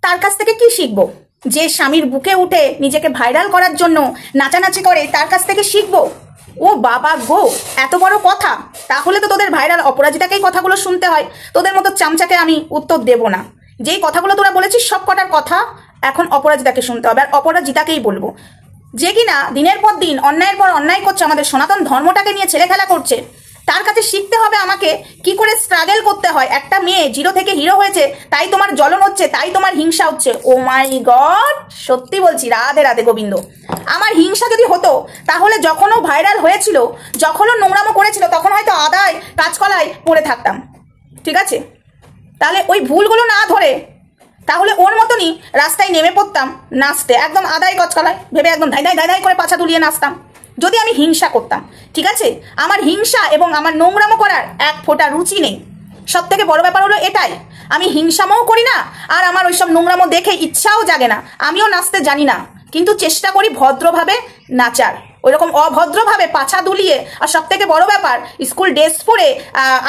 তার কাছ থেকে কি শিখবো? যে স্বামীর বুকে উঠে নিজেকে ভাইরাল করার জন্য নাচানাচি করে তার কাছ থেকে শিখবো? ও বাবা গো, এত বড় কথা! তাহলে তো তোদের ভাইরাল অপরাজিতাকেই কথাগুলো শুনতে হয়, তোদের মতো চামচাকে আমি উত্তর দেব না। যেই কথাগুলো তোরা বলেছিস সব কটার কথা এখন অপরাজিতাকে শুনতে হবে, আর অপরাজিতাকেই বলবো, যে কিনা দিনের পর দিন অন্যায়ের পর অন্যায় করছে, আমাদের সনাতন ধর্মটাকে নিয়ে ছেলে খেলা করছে। তার কাছে শিখতে হবে আমাকে কি করে স্ট্রাগল করতে হয়। একটা মেয়ে জিরো থেকে হিরো হয়েছে, তাই তোমার জ্বলন হচ্ছে, তাই তোমার হিংসা হচ্ছে। ও মাই গড, সত্যি বলছি, রাধে রাধে গোবিন্দ। আমার হিংসা যদি হতো তাহলে যখনও ভাইরাল হয়েছিল, যখনও নোংরামো করেছিল, তখন হয়তো আদায় কাঁচকলায় পড়ে থাকতাম, ঠিক আছে? তাহলে ওই ভুলগুলো না ধরে তাহলে ওর মতনই রাস্তায় নেমে পড়তাম নাচতে, একদম আদায় কচকলায় ভেবে একদম ধাই ধাই ধাই ধাই করে পাছা দুলিয়ে নাচতাম, যদি আমি হিংসা করতাম, ঠিক আছে? আমার হিংসা এবং আমার নোংরামো করার এক ফোঁটা রুচি নেই। সব থেকে বড় ব্যাপার হলো এটাই, আমি হিংসামও করি না, আর আমার ওইসব নোংরামো দেখে ইচ্ছাও জাগে না। আমিও নাচতে জানি না, কিন্তু চেষ্টা করি ভদ্রভাবে নাচার। ওইরকম অভদ্রভাবে পাছা দুলিয়ে, আর সব থেকে বড় ব্যাপার স্কুল ড্রেস পরে,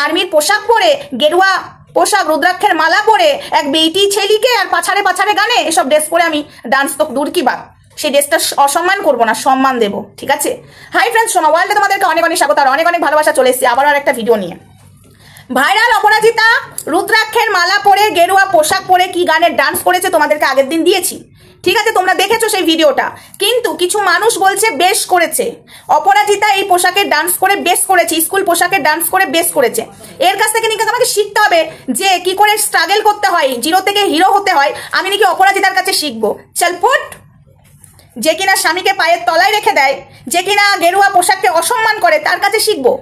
আর্মির পোশাক পরে, গেরুয়া পোশাক, রুদ্রাক্ষের মালা পরে, এক বেটি ছেলিকে আর পাছারে পাছারে গানে এসব ড্রেস পরে আমি ডান্স তো দূর কি বা, সেই ড্রেসটা অসম্মান করবো না, সম্মান দেবো, ঠিক আছে? হাই ফ্রেন্ডস, সোমা ওয়ার্ল্ডে তোমাদেরকে অনেক অনেক স্বাগত আর অনেক অনেক ভালোবাসা। চলে এসেছি আবার আর একটা ভিডিও নিয়ে। ভাইরাল অপরাজিতা রুদ্রাক্ষের মালা পরে, গেরুয়া পোশাক পরে কি গানের ডান্স করেছে তোমাদেরকে আগের দিন দিয়েছি, ঠিক আছে? তোমরা দেখেছো সেই ভিডিওটা। কিন্তু কিছু মানুষ বলছে বেশ করেছে, অপরাজিতা এই পোশাকের ডান্স করে বেশ করেছে, স্কুল পোশাকের ডান্স করে বেশ করেছে। এর কাছ থেকে নাকি আমাকে শিখতে হবে যে কি করে স্ট্রাগল করতে হয়, জিরো থেকে হিরো হতে হয়। আমি নাকি অপরাজিতার কাছে শিখবো? চলপট! যে কিনা স্বামীকে পায়ের তলায় রেখে দেয়, যে কিনা গেরুয়া পোশাককে অসম্মান করে, তার কাছে শিখবো?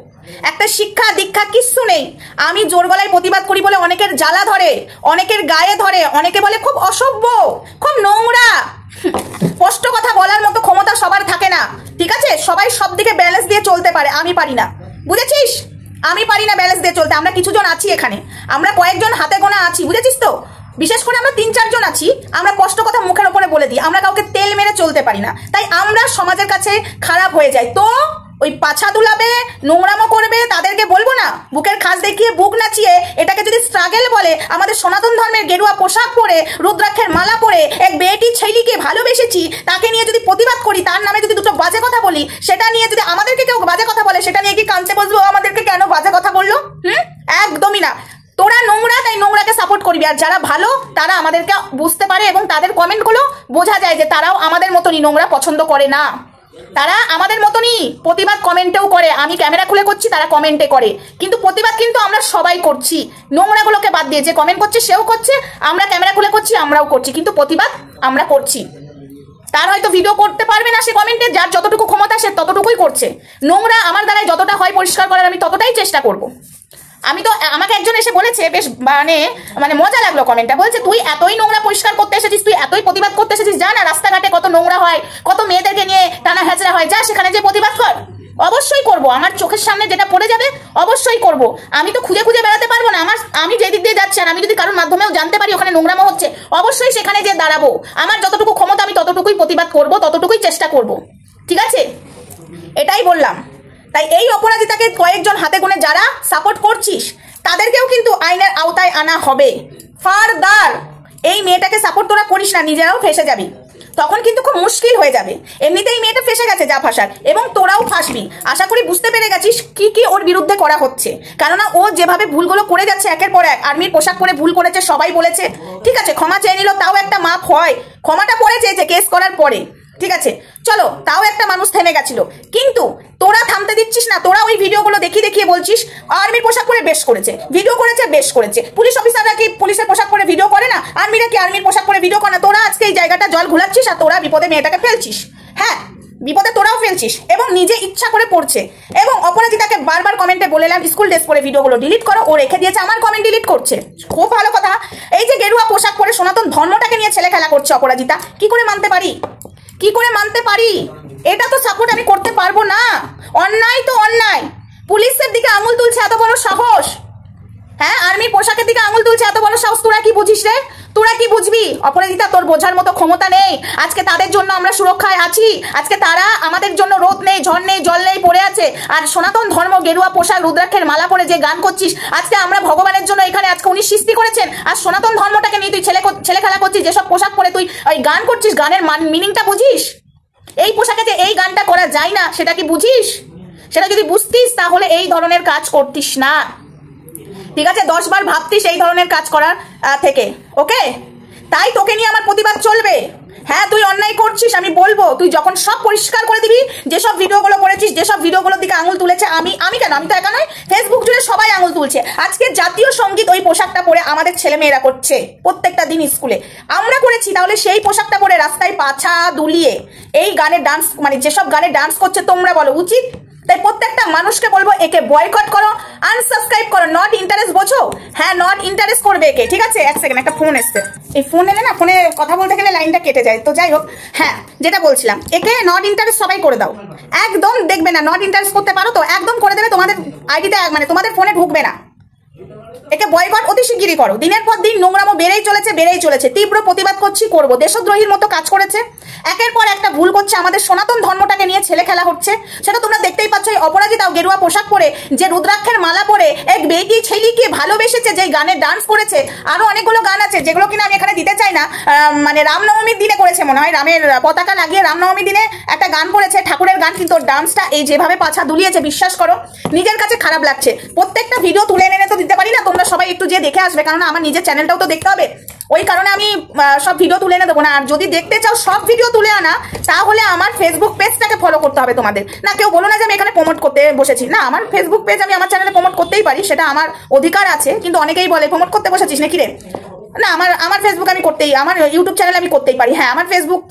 একটা শিক্ষা দীক্ষা কিচ্ছু নেই। আমি জোর গলায় প্রতিবাদ করি বলে অনেকের জ্বালা ধরে, অনেকের গায়ে ধরে, অনেকে বলে খুব অসভ্য, খুব নোংরা। স্পষ্ট কথা বলার মতো ক্ষমতা সবার থাকে না, ঠিক আছে? সবাই সব দিকে ব্যালেন্স দিয়ে চলতে পারে, আমি পারি না, বুঝেছিস? আমি পারি না ব্যালেন্স দিয়ে চলতে। আমরা কিছুজন আছি এখানে, আমরা কয়েকজন হাতে গোনা আছি, বুঝেছিস তো? বিশেষ করে আমরা 3-4 জন আছি, আমরা স্পষ্ট কথা মুখের ওপরে বলে দিই, আমরা কাউকে তেল মেরে চলতে পারি না, তাই আমরা সমাজের কাছে খারাপ হয়ে যাই। তো ওই পাছা দুলাবে, নোংরামো করবে, তাদেরকে বলবো না? বুকের খাস দেখিয়ে বুক নাচিয়ে এটাকে যদি স্ট্রাগল বলে, আমাদের সনাতন ধর্মের গেরুয়া পোশাক পরে, রুদ্রাক্ষের মালা পরে এক বেটি ছেলেকে ভালোবেসেছি, তাকে নিয়ে যদি প্রতিবাদ করি, তার নামে যদি দুটো বাজে কথা বলি, সেটা নিয়ে যদি আমাদেরকে কেউ বাজে কথা বলে, সেটা নিয়ে কি কাঁদতে বসবো আমাদেরকে কেন বাজে কথা বললো? একদমই না। তোরা নোংরা, তাই নোংরাকে সাপোর্ট করবি, আর যারা ভালো তারা আমাদেরকে বুঝতে পারে এবং তাদের কমেন্টগুলো বোঝা যায় যে তারাও আমাদের মতনই নোংরা পছন্দ করে না, তারা আমাদের মতনই প্রতিবাদ কমেন্টেও করে। আমি ক্যামেরা খুলে করছি, তারা কমেন্টে করে, কিন্তু প্রতিবাদ কিন্তু আমরা সবাই করছি, নোংরাগুলোকে বাদ দিয়ে। যে কমেন্ট করছে সেও করছে, আমরা ক্যামেরা খুলে করছি আমরাও করছি, কিন্তু প্রতিবাদ আমরা করছি। তার হয়তো ভিডিও করতে পারবে না সে কমেন্টে, যার যতটুকু ক্ষমতা সে ততটুকুই করছে। নোংরা আমার দ্বারাই যতটা হয় পরিষ্কার করার আমি ততটাই চেষ্টা করব। আমি তো, আমাকে একজন এসে বলেছে, বেশ মানে মজা লাগলো কমেন্টটা, বলছে তুই এতই নোংরা পরিষ্কার করতে এসেছিস, তুই এতই প্রতিবাদ করতে এসেছিস, যা না রাস্তাঘাটে কত নোংরা হয়, কত মেয়েদেরকে নিয়ে টানা হ্যাচড়া হয়, যা সেখানে যে প্রতিবাদ কর। অবশ্যই করব, আমার চোখের সামনে যেটা পড়ে যাবে অবশ্যই করব। আমি তো খুঁজে খুঁজে বেড়াতে পারবো না, আমি যে দিক দিয়ে যাচ্ছি আর আমি যদি কারোর মাধ্যমেও জানতে পারি ওখানে নোংরামো হচ্ছে, অবশ্যই সেখানে যে দাঁড়াবো। আমার যতটুকু ক্ষমতা আমি ততটুকুই প্রতিবাদ করব, ততটুকুই চেষ্টা করব, ঠিক আছে? এটাই বললাম। তাই এই অপরাজিতাকে কয়েকজন হাতে গুনে যারা সাপোর্ট করছিস, তাদেরকেও কিন্তু আইনের আওতায় আনা হবে। ফারদার এই মেয়েটাকে সাপোর্ট তোরা করিস না, নিজেরাও ফেসে যাবি, তখন কিন্তু খুব মুশকিল হয়ে যাবে। এমনিতেই মেয়েটা ফেসে গেছে যা ফাঁসার, এবং তোরাও ফাঁসবি। আশা করি বুঝতে পেরে গেছিস কি কি ওর বিরুদ্ধে করা হচ্ছে, কেননা ও যেভাবে ভুলগুলো করে যাচ্ছে একের পর এক। আর্মির পোশাক পরে ভুল করেছে, সবাই বলেছে, ঠিক আছে? ক্ষমা চেয়ে নিল, তাও একটা মাপ হয়। ক্ষমাটা পরে চেয়েছে কেস করার পরে, ঠিক আছে? চলো, তাও একটা মানুষ থেমে গেছিল, কিন্তু তোরা থামতে দিচ্ছিস না। তোরা ওই ভিডিওগুলো দেখিয়ে দেখিয়ে বলছিস আর্মির পোশাক পরে বেশ করেছে, ভিডিও করেছে, বেশ করেছে। পুলিশ অফিসাররা কি পুলিশের পোশাক পরে ভিডিও করে না? আর্মিরা কি আর্মির পোশাক পরে ভিডিও করে না? তোরা আজকে এই জায়গাটা জল ঘুলাচ্ছিস আর তোরা বিপদে মেয়েটাকে ফেলছিস। হ্যাঁ, বিপদে তোরাও ফেলছিস এবং নিজে ইচ্ছা করে পড়ছে। এবং অপরাজিতাকে বারবার কমেন্টে বলেলাম স্কুল ড্রেস পরে ভিডিওগুলো ডিলিট করো, ও রেখে দিয়েছে, আমার কমেন্ট ডিলিট করছে। খুব ভালো কথা। এই যে গেরুয়া পোশাক পরে সনাতন ধর্মটাকে নিয়ে ছেলে খেলা করছে অপরাজিতা, কি করে মানতে পারি? কি করে মানতে পারি? এটা তো সাপোর্ট আমি করতে পারবো না। অন্যায় তো অন্যায়, পুলিশের দিকে আঙুল তুলছে, এত বড় সাহস! হ্যাঁ, আর্মি পোশাকের দিকে আঙুল তুলছে, এত বড় সাহস, তোরা কি বুঝিস রে? তোরা কি বুঝবি? অপরাজিতা, তোর বোঝার মতো ক্ষমতা নেই। আজকে তাদের জন্য আমরা সুরক্ষায় আছি, আজকে তারা আমাদের জন্য রোদ নেই, ঝড় নেই, জল নেই পড়ে আছে। আর সনাতন ধর্ম, গেরুয়া পোশাক, রুদ্রাক্ষের মালা পরে যে গান করছিস, আজকে আমরা ভগবানের জন্য এখানে আজকে উনি সৃষ্টি করেছেন, আর সনাতন ধর্মটাকে নিয়ে তুই ছেলে খেলা করছিস। যেসব পোশাক পরে তুই ওই গান করছিস, গানের মিনিংটা বুঝিস? এই পোশাকে যে এই গানটা করা যায় না, সেটা কি বুঝিস? সেটা যদি বুঝতিস তাহলে এই ধরনের কাজ করতিস না, ঠিক আছে? 10 বার ভাবতিস এই ধরনের কাজ করার থেকে, ওকে? তাই তোকে নিয়ে আমার প্রতিবাদ চলবে। হ্যাঁ, তুই অন্যায় করছিস, আমি বলবো। তুই যখন সব পরিষ্কার করে দিবি, যেসব ভিডিওগুলো করেছিস, যেসব ভিডিওগুলোর দিকে আঙুল তুলেছে, আমি কেন, আমি তো একা নয়, ফেসবুক জুড়ে সবাই আঙুল তুলছে। আজকে জাতীয় সঙ্গীত ওই পোশাকটা পরে আমাদের ছেলেমেয়েরা করছে প্রত্যেকটা দিন স্কুলে, আমরা করেছি। তাহলে সেই পোশাকটা পরে রাস্তায় পাছা দুলিয়ে এই গানের ডান্স, মানে যেসব গানে ডান্স করছে, তোমরা বলো উচিত? তাই প্রত্যেকটা মানুষকে বলবো, একে বয়কট করো, আনসাবস্ক্রাইব করো। নট ইন্টারেস্ট বোঝো? হ্যাঁ, নট ইন্টারেস্ট করবে একে, ঠিক আছে? এক সেকেন্ড, একটা ফোন এসছে। এই ফোন এলে না, ফোনে কথা বলতে গেলে লাইনটা কেটে যায়। তো যাই হোক, হ্যাঁ, যেটা বলছিলাম, একে নট ইন্টারেস্ট সবাই করে দাও। একদম দেখবে না, নট ইন্টারেস্ট করতে পারো তো একদম করে দেবে, তোমাদের আইডিতে মানে তোমাদের ফোনে ঢুকবে না। একে বয়কট অতি শিগগিরই করো। দিনের পর দিন নোংরামো বেড়েই চলেছে। তীব্র প্রতিবাদ করবো। দেশদ্রোহীর মতো কাজ করেছে, একের পর একটা ভুল করছে, আমাদের সনাতন ধর্মটাকে নিয়ে ছেলে খেলা হচ্ছে, সেটা তোমরা দেখতেই পাচ্ছ। এই অপরাজিতাও গেরুয়া পোশাক পরে, যে রুদ্রাক্ষের মালা পরে এক বেটি ছেলেকে ভালোবেসেছে, যে গানে ডান্স করেছে। আরো অনেকগুলো গান আছে যেগুলো কিনা আমি এখানে দিতে চাই না। মানে রামনবমীর দিনে করেছে মনে হয়, রামের পতাকা লাগিয়ে রামনবমীর দিনে একটা গান করেছে, ঠাকুরের গান, কিন্তু ডান্সটা এই যেভাবে পাছা দুলিয়েছে, বিশ্বাস করো নিজের কাছে খারাপ লাগছে। প্রত্যেকটা ভিডিও তুলে এনে তো দিতে পারি না, তোমরা সবাই একটু যে দেখে আসবে, কারণ আমার নিজের চ্যানেলটাও তো দেখতে হবে। ওই কারণে আমি সব ভিডিও তুলে এনে দেবো না। আর যদি দেখতে চাও সব ভিডিও তুলে আনা, তাহলে আমার ফেসবুক পেজটাকে ফলো করতে হবে তোমাদের। না, কেউ বলো না যে আমি এখানে প্রমোট করতে বসেছি। না, আমার ফেসবুক পেজ আমি আমার চ্যানেলে প্রমোট করতেই পারি, সেটা আমার অধিকার আছে। কিন্তু অনেকেই বলে প্রমোট করতে বসেছিস নাকি রে? না, আমার ফেসবুক আমি করতেই, আমার ইউটিউব চ্যানেল আমি করতেই পারি। হ্যাঁ, আমার ফেসবুক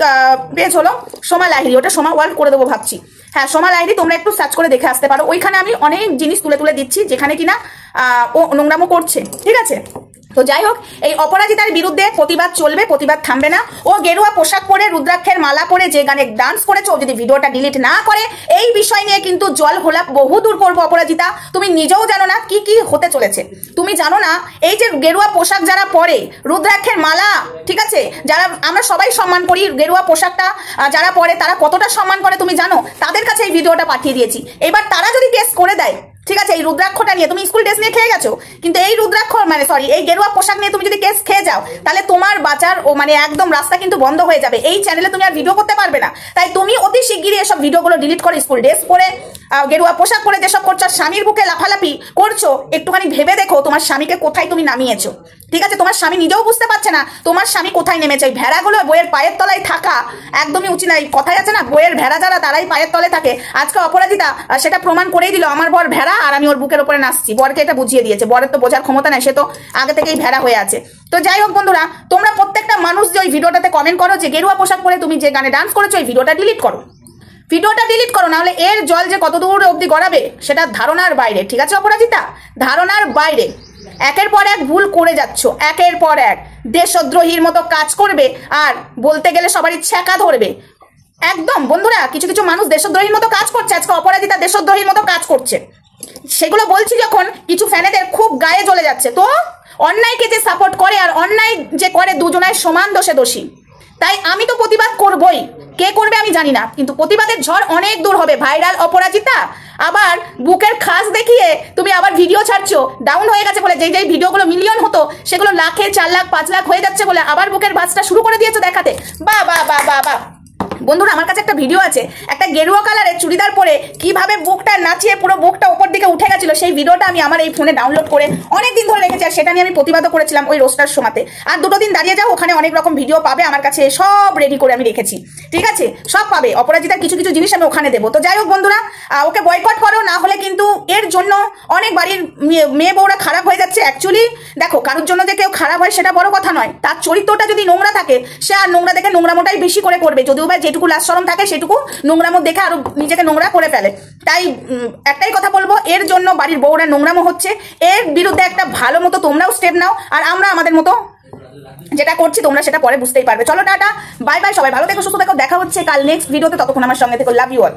পেজ হলো সোমা লাহিড়ী, ওটা সোমা ওয়ার্ল্ড করে দেবো ভাবছি। হ্যাঁ, সোমা লাহিড়ী, তোমরা একটু সার্চ করে দেখে আসতে পারো। ওইখানে আমি অনেক জিনিস তুলে দিচ্ছি যেখানে কিনা ও নোংরামো করছে, ঠিক আছে? তো যাই হোক, এই অপরাজিতার বিরুদ্ধে প্রতিবাদ চলবে, প্রতিবাদ থামবে না। ও গেরুয়া পোশাক পরে, রুদ্রাক্ষের মালা পরে যে গানে ডান্স করেছে, ও যদি ভিডিওটা ডিলিট না করে, এই বিষয় নিয়ে কিন্তু জল ঘোলা বহু দূর করবো। অপরাজিতা, তুমি নিজেও জানো না কি কি হতে চলেছে। তুমি জানো না এই যে গেরুয়া পোশাক যারা পরে, রুদ্রাক্ষের মালা, ঠিক আছে, যারা আমরা সবাই সম্মান করি, গেরুয়া পোশাকটা যারা পরে তারা কতটা সম্মান করে তুমি জানো? তাদের কাছে এই ভিডিওটা পাঠিয়ে দিয়েছি। এবার তারা যদি কেস করে দেয়, ঠিক আছে, এই রুদ্রাক্ষটা নিয়ে, তুমি স্কুল ড্রেস নিয়ে খেয়ে গেছো, কিন্তু এই রুদ্রাক্ষ মানে সরি এই গেরুয়া পোশাক নিয়ে তুমি যদি কেস খেয়ে যাও, তাহলে তোমার বাঁচার মানে একদম রাস্তা কিন্তু বন্ধ হয়ে যাবে। এই চ্যানেলে তুমি আর ভিডিও করতে পারবে না। তাই তুমি অতি শিগগিরই এসব ভিডিওগুলো ডিলিট করে, স্কুল ড্রেস পরে, গেরুয়া পোশাক পরে যেসব করছো, স্বামীর বুকে লাফালাফি করছো, একটুখানি ভেবে দেখো তোমার স্বামীকে কোথায় তুমি নামিয়েছো, ঠিক আছে? তোমার স্বামী নিজেও বুঝতে পারছে না তোমার স্বামী কোথায় নেমেছে। ওই ভেড়াগুলো বইয়ের পায়ের তলায় থাকা একদমই উচিত না। কথায় আছে না, বইয়ের ভেড়া যারা তারাই পায়ের তলে থাকে। আজকে অপরাজিতা সেটা প্রমাণ করেই দিল, আমার বর ভেড়া আর আমি ওর বুকের উপরে নাচছি। বরকে এটা বুঝিয়ে দিয়েছে। বরের তো বোঝার ক্ষমতা নাই, সে তো আগে থেকেই ভেড়া হয়ে আছে। তো যাই হোক বন্ধুরা, তোমরা প্রত্যেকটা মানুষ যে ওই ভিডিওটাতে কমেন্ট করো যে গেরুয়া পোশাক পরে তুমি যে গানে ডান্স করেছো, ওই ভিডিওটা ডিলিট করো, নাহলে এর জল যে কত দূর অবধি গড়াবে সেটা ধারণার বাইরে, ঠিক আছে অপরাজিতা? ধারণার বাইরে। একের পর এক ভুল করে যাচ্ছ, একের পর এক দেশদ্রোহীর মতো কাজ করবে, আর বলতে গেলে সবারই ছ্যাঁকা ধরবে। একদম বন্ধুরা, কিছু কিছু মানুষ দেশদ্রোহীর মতো কাজ করছে। আজকে অপরাজিতা দেশদ্রোহীর মতো কাজ করছে, সেগুলো বলছি যখন কিছু ফ্যানেদের খুব গায়ে জ্বলে যাচ্ছে। তো অন্যায়কে যে সাপোর্ট করে আর অন্যায় যে করে, দুজনায় সমান দোষে দোষী। তাই আমি তো প্রতিবাদ করবই, কে করবে আমি জানি না, কিন্তু প্রতিবাদের ঝড় অনেক দূর হবে। ভাইরাল অপরাজিতা, আবার বুকের খাস দেখিয়ে তুমি আবার ভিডিও ছাড়ছো, ডাউন হয়ে গেছে বলে, যেই ভিডিওগুলো মিলিয়ন হতো সেগুলো লাখে, 4 লাখ 5 লাখ হয়ে যাচ্ছে বলে আবার বুকের ভাঁজটা শুরু করে দিয়েছো দেখাতে। বাহ বাহ বাহ বাহ বাহ। বন্ধুরা, আমার কাছে একটা ভিডিও আছে, একটা গেরুয়া কালারের চুড়িদার পরে কিভাবে বুকটা নাচিয়ে পুরো বুকটা উপর দিকে উঠে গেছিল, সেই ভিডিওটা আমি আমার এই ফোনে ডাউনলোড করে অনেকদিন ধরে রেখেছি। আর সেটা নিয়ে আমি প্রতিবাদও করেছিলাম ওই রোস্টার সময়তে। আর 2 দিন দাঁড়িয়ে যাও, ওখানে অনেক রকম ভিডিও পাবে, আমার কাছে সব রেডি করে আমি রেখেছি, ঠিক আছে? সব পাবে। অপরাজিতার কিছু কিছু জিনিস আমি ওখানে দেবো। তো যাই হোক বন্ধুরা, ওকে বয়কট করো, না হলে কিন্তু এর জন্য অনেক বাড়ির মেয়ে বউরা খারাপ হয়ে যাচ্ছে। অ্যাকচুয়ালি দেখো, কারোর জন্য যে কেউ খারাপ হয় সেটা বড় কথা নয়, তার চরিত্রটা যদি নোংরা থাকে, সে আর নোংরা দেখে নোংরামোটাই বেশি করে করবে। যদিও বা যেটুকু লাজ শরম থাকে সেটুকু নোংরামো দেখে আরো নিজেকে নোংরা করে ফেলে। তাই একটাই কথা বলবো, এর জন্য বাড়ির বউরা নোংরামো হচ্ছে, এর বিরুদ্ধে একটা ভালো মতো তোমরাও স্টেপ নাও, আর আমরা আমাদের মতো যেটা করছি তোমরা সেটা পরে বুঝতেই পারবে। চলো টাটা, বাই বাই, সবাই ভালো থেকো, সুস্থ থেকো, দেখা হচ্ছে কাল নেক্সট ভিডিওতে। ততক্ষণ আমার সঙ্গে থেকো, লাভ ইউ অল।